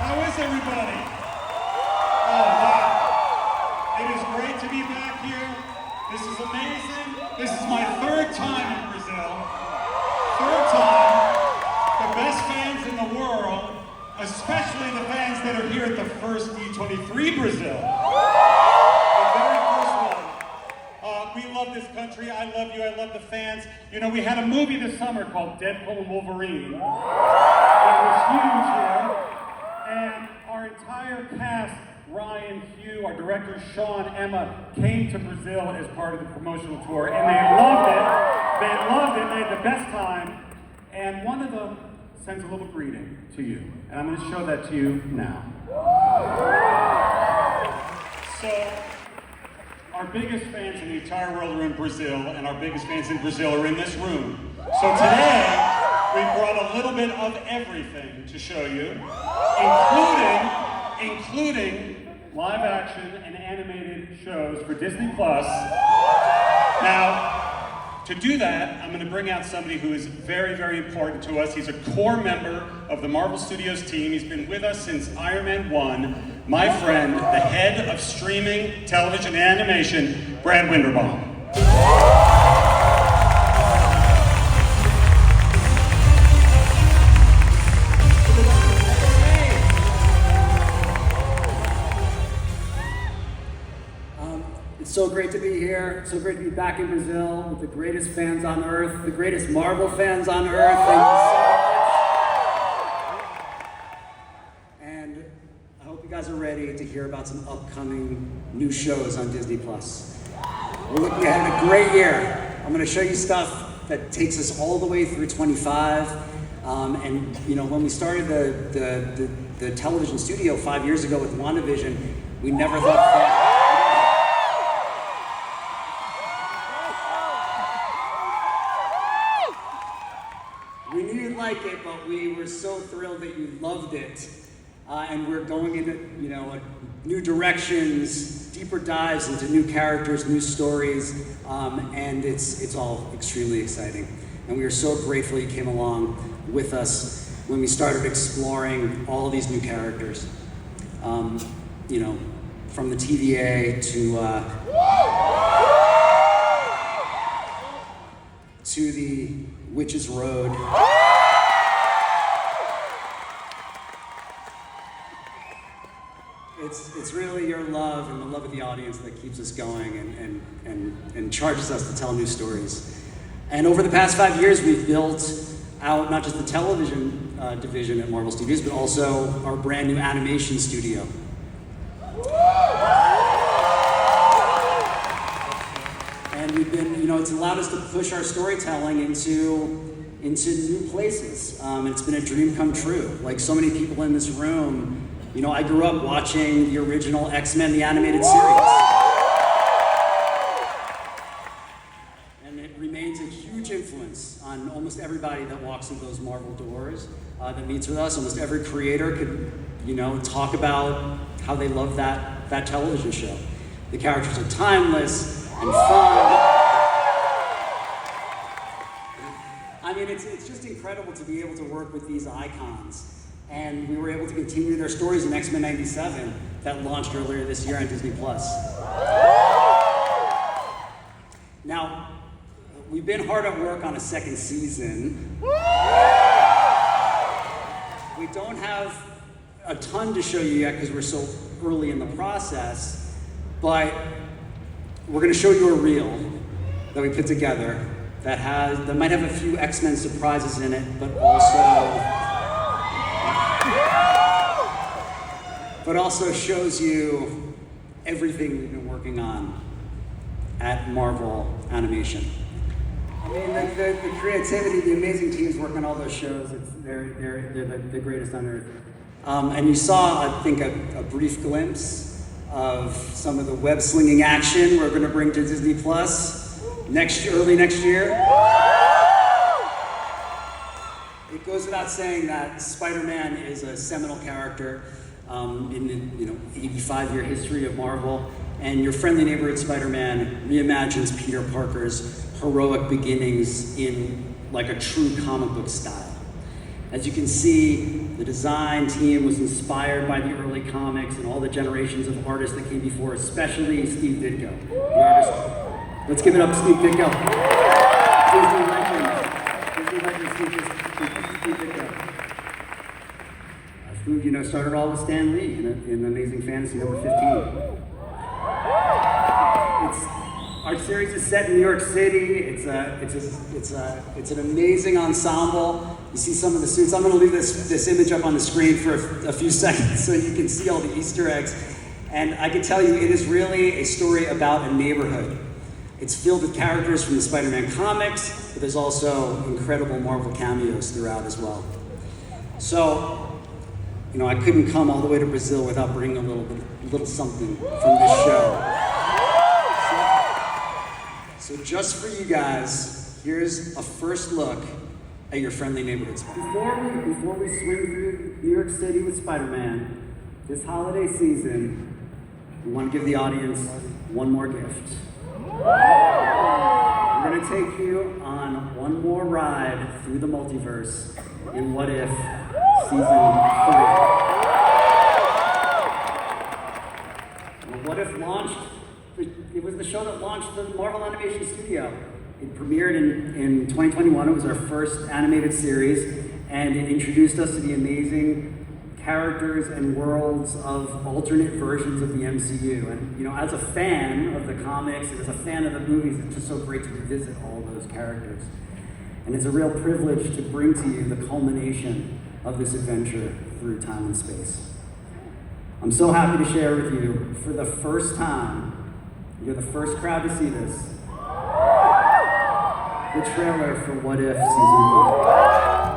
How is everybody? Oh, wow. It is great to be back here. This is amazing. This is my third time in Brazil. Third time. The best fans in the world, especially the fans that are here at the first D23 Brazil. The very first one. We love this country. I love you. I love the fans. You know, we had a movie this summer called Deadpool and Wolverine. It was huge here. And our entire cast, Ryan, Hugh, our directors, Sean, Emma, came to Brazil as part of the promotional tour, and they loved it. They loved it. They had the best time. And one of them sends a little greeting to you, and I'm going to show that to you now. So, our biggest fans in the entire world are in Brazil, and our biggest fans in Brazil are in this room. So today, we brought a little bit of everything to show you, including live action and animated shows for Disney+. Now, to do that, I'm going to bring out somebody who is very, very important to us. He's a core member of the Marvel Studios team. He's been with us since Iron Man 1. My friend, the head of streaming, television, and animation, Brad Winderbaum. It's so great to be here. So great to be back in Brazil with the greatest fans on earth, the greatest Marvel fans on earth. Thank you so much. And I hope you guys are ready to hear about some upcoming new shows on Disney+. We're looking ahead at a great year. I'm going to show you stuff that takes us all the way through 25. And you know, when we started the television studio 5 years ago with WandaVision, we never thought that. We knew you'd like it, but we were so thrilled that you loved it. And we're going into, you know, new directions, deeper dives into new characters, new stories, and it's all extremely exciting. And we are so grateful you came along with us when we started exploring all these new characters. You know, from the TVA to the Witch's Road. It's really your love and the love of the audience that keeps us going and charges us to tell new stories. And over the past 5 years, we've built out not just the television division at Marvel Studios, but also our brand new animation studio. And we've been, you know, it's allowed us to push our storytelling into new places. It's been a dream come true. Like so many people in this room, you know, I grew up watching the original X-Men, the animated series. And it remains a huge influence on almost everybody that walks through those Marvel doors, that meets with us. Almost every creator could, you know, talk about how they love that television show. The characters are timeless and fun. I mean, it's just incredible to be able to work with these icons. And we were able to continue their stories in X-Men 97 that launched earlier this year on Disney+. Now, we've been hard at work on a second season. We don't have a ton to show you yet because we're so early in the process, but we're going to show you a reel that we put together that might have a few X-Men surprises in it, but also shows you everything we've been working on at Marvel Animation. I mean, the creativity, the amazing teams working on all those shows, they're the greatest on earth. And you saw, I think, a brief glimpse of some of the web-slinging action we're going to bring to Disney Plus early next year. It goes without saying that Spider-Man is a seminal character in the 85-year history of Marvel, and your friendly neighborhood Spider-Man reimagines Peter Parker's heroic beginnings in like a true comic book style. As you can see, The design team was inspired by the early comics and all the generations of artists that came before, especially Steve Ditko, the artist. Let's give it up to Steve Ditko. Disney legend Steve Ditko. Who, you know, started all with Stan Lee in Amazing Fantasy number 15. Our series is set in New York City. It's an amazing ensemble. You see some of the suits. I'm going to leave this image up on the screen for a few seconds so you can see all the Easter eggs. And I can tell you, it is really a story about a neighborhood. It's filled with characters from the Spider-Man comics, but there's also incredible Marvel cameos throughout as well. So, you know, I couldn't come all the way to Brazil without bringing a little something from this show. So just for you guys, here's a first look at your friendly neighborhood Spider-Man. Before we swing through New York City with Spider-Man, this holiday season, we want to give the audience one more gift. We're going to take you on one more ride through the multiverse in What If Season 3. What If launched. It was the show that launched the Marvel Animation Studio. It premiered in 2021. It was our first animated series, and it introduced us to the amazing characters and worlds of alternate versions of the MCU. And you know, as a fan of the comics and as a fan of the movies, it's just so great to revisit all those characters. And it's a real privilege to bring to you the culmination of this adventure through time and space. I'm so happy to share with you, for the first time, you're the first crowd to see this, the trailer for What If Season 3.